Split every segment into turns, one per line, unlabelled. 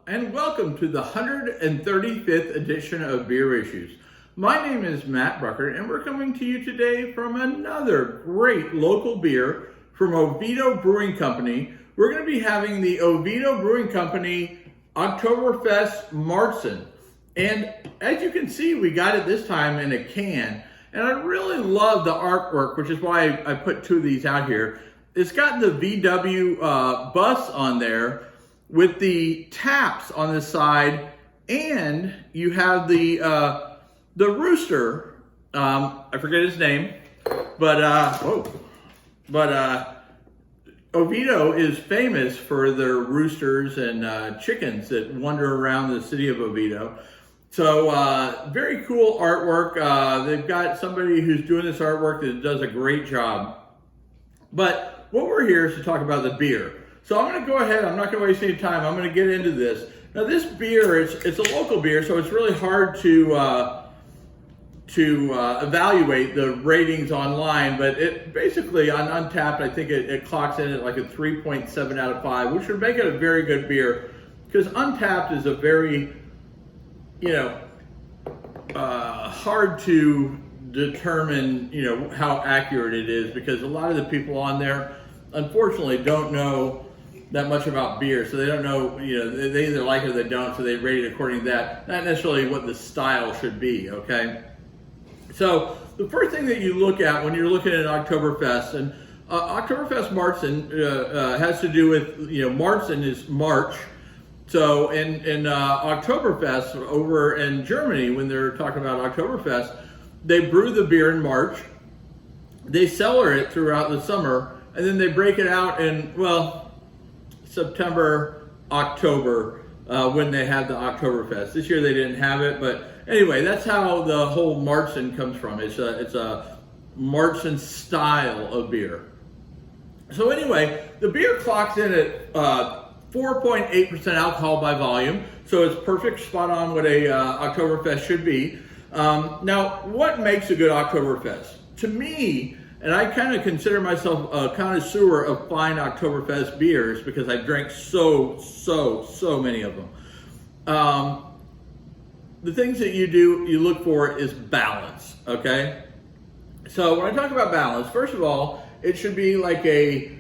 and welcome to the 135th edition of Beer Issues. My name is Matt Brucker, and we're coming to you today from another great local beer from Oviedo Brewing Company. We're going to be having the Oviedo Brewing Company Oktoberfest Martzen. And as you can see, we got it this time in a can. And I really love the artwork, which is why I put two of these out here. It's got the VW bus on there with the taps on the side, and you have the rooster. I forget his name, but Oviedo is famous for their roosters and chickens that wander around the city of Oviedo. So very cool artwork. They've got somebody who's doing this artwork that does a great job. But what we're here is to talk about the beer. So I'm going to go ahead. I'm not going to waste any time. I'm going to get into this. Now this beer, it's a local beer, so it's really hard to evaluate the ratings online. But it basically on Untappd, I think it clocks in at like a 3.7 out of 5, which would make it a very good beer, because Untappd is a very hard to determine, how accurate it is, because a lot of the people on there, unfortunately, don't know that much about beer. So they don't know, they either like it or they don't, so they rate it according to that, not necessarily what the style should be, okay? So the first thing that you look at when you're looking at Oktoberfest, and Oktoberfest Martzen has to do with, Martzen is March. So in Oktoberfest over in Germany, when they're talking about Oktoberfest, they brew the beer in March, they cellar it throughout the summer, and then they break it out in, September, October, when they have the Oktoberfest. This year they didn't have it, but anyway, that's how the whole Martzen comes from. It's a Martzen style of beer. So anyway, the beer clocks in at 4.8% alcohol by volume, so it's perfect, spot on what a Oktoberfest should be. Now, what makes a good Oktoberfest? To me, and I kind of consider myself a connoisseur of fine Oktoberfest beers because I drank so many of them. The things that you look for is balance, okay? So when I talk about balance, first of all, it should be like a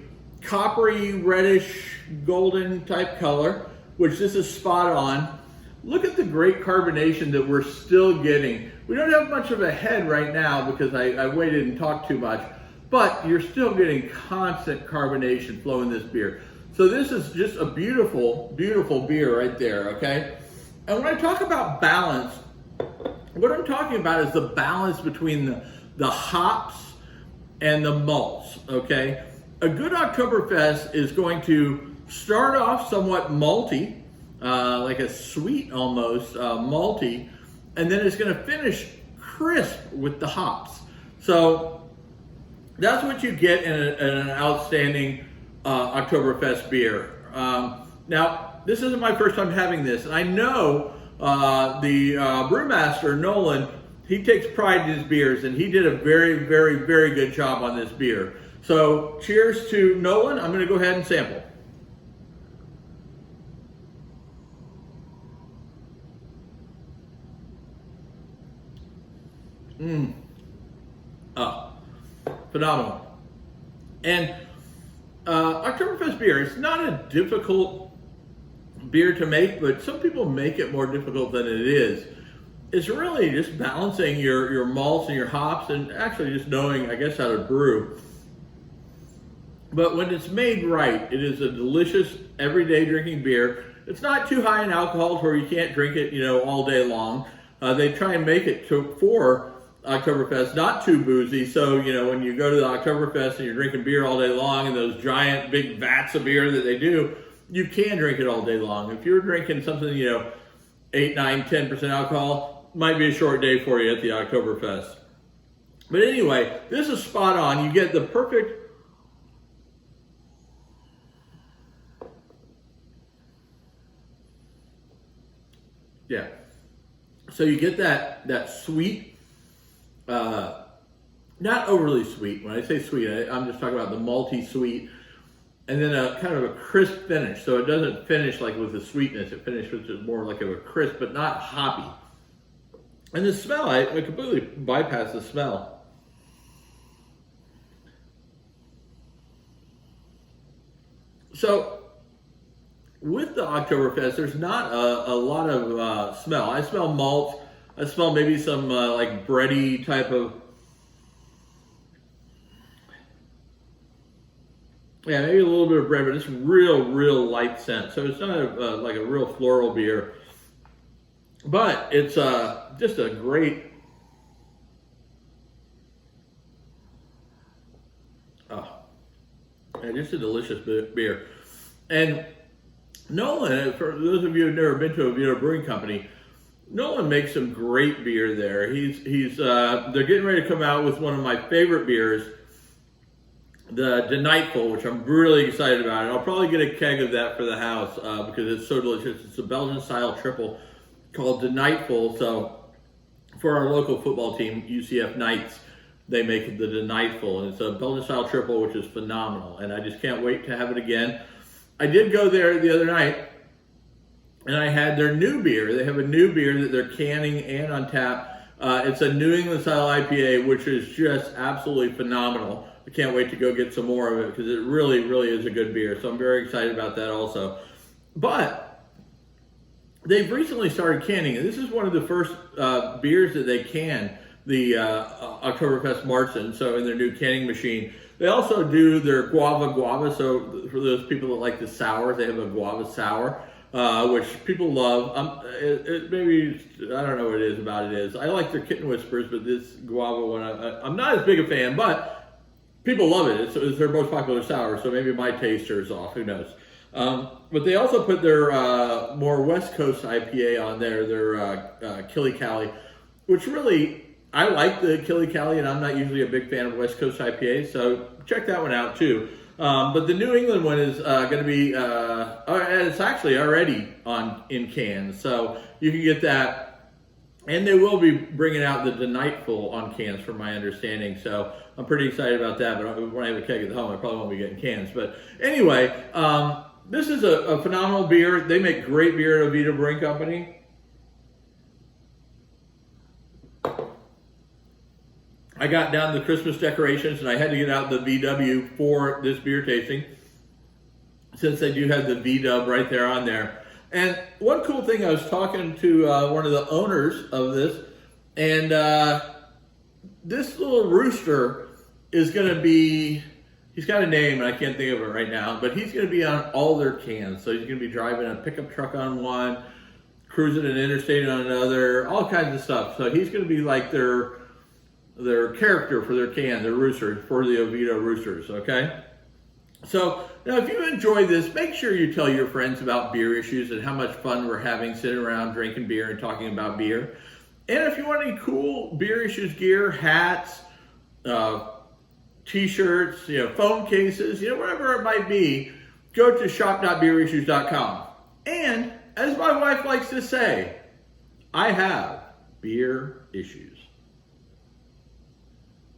coppery, reddish, golden type color, which this is spot on. Look at the great carbonation that we're still getting. We don't have much of a head right now because I waited and talked too much, but you're still getting constant carbonation flowing this beer. So this is just a beautiful, beautiful beer right there, okay? And when I talk about balance, what I'm talking about is the balance between the hops and the malts, okay? A good Oktoberfest is going to start off somewhat malty, like a sweet almost, malty, and then it's going to finish crisp with the hops. So that's what you get in an outstanding Oktoberfest beer. Now, this isn't my first time having this, and I know the brewmaster, Nolan, he takes pride in his beers, and he did a very, very, very good job on this beer. So cheers to Nolan. I'm going to go ahead and sample. Phenomenal. And Oktoberfest beer, it's not a difficult beer to make, but some people make it more difficult than it is. It's really just balancing your malts and your hops, and actually just knowing, I guess, how to brew. But when it's made right, it is a delicious everyday drinking beer. It's not too high in alcohol to where you can't drink it, all day long. They try and make it for Oktoberfest not too boozy. So, when you go to the Oktoberfest and you're drinking beer all day long and those giant big vats of beer that they do, you can drink it all day long. If you're drinking something, 8, 9, 10% alcohol, might be a short day for you at the Oktoberfest. But anyway, this is spot on. You get the perfect so you get that sweet, not overly sweet. When I say sweet, I'm just talking about the malty sweet. and then a kind of a crisp finish. So it doesn't finish like with the sweetness. It finishes with more like a crisp, but not hoppy. And the smell, I completely bypass the smell. So with the Oktoberfest, there's not a lot of smell. I smell malt. I smell maybe some like bready type of, yeah, maybe a little bit of bread, but it's real light scent. So it's not like a real floral beer, but it's just a great, just a delicious beer. And Nolan, for those of you who've never been to Oviedo Brewing Company, Nolan makes some great beer there. They're getting ready to come out with one of my favorite beers, the Delightful, which I'm really excited about. And I'll probably get a keg of that for the house because it's so delicious. It's a Belgian-style triple called Delightful. So for our local football team, UCF Knights, they make the Delightful. And it's a Belgian-style triple, which is phenomenal. And I just can't wait to have it again. I did go there the other night, and I had their new beer. They have a new beer that they're canning and on tap. It's a New England-style IPA, which is just absolutely phenomenal. I can't wait to go get some more of it because it really is a good beer. So I'm very excited about that also. But they've recently started canning, and this is one of the first beers that they can, the Oktoberfest Martzen, so in their new canning machine. They also do their guava. So for those people that like the sours, they have a guava sour, which people love. Maybe, I don't know what it is about it is. I like their Kitten Whispers, but this guava one, I'm not as big a fan, but people love it. It's their most popular sour, so maybe my taster is off, who knows. But they also put their more West Coast IPA on there, their Killy-Cali, which really, I like the Killy-Cali, and I'm not usually a big fan of West Coast IPAs, so check that one out too. But the New England one is going to be, it's actually already in cans, so you can get that. And they will be bringing out the Delightful on cans, from my understanding. So I'm pretty excited about that. But when I have a keg at home, I probably won't be getting cans. But anyway, this is a phenomenal beer. They make great beer at Oviedo Brewing Company. I got down to the Christmas decorations, and I had to get out the VW for this beer tasting, since they do have the V-dub right there on there. And one cool thing, I was talking to one of the owners of this, and this little rooster is going to be, he's got a name, and I can't think of it right now, but he's going to be on all their cans. So he's going to be driving a pickup truck on one, cruising an interstate on another, all kinds of stuff. So he's going to be like their character for their can, their rooster, for the Oviedo Roosters, okay? So, now if you enjoy this, make sure you tell your friends about beer issues and how much fun we're having sitting around drinking beer and talking about beer. And if you want any cool beer issues gear, hats, t-shirts, phone cases, whatever it might be, go to shop.beerissues.com. And as my wife likes to say, I have beer issues.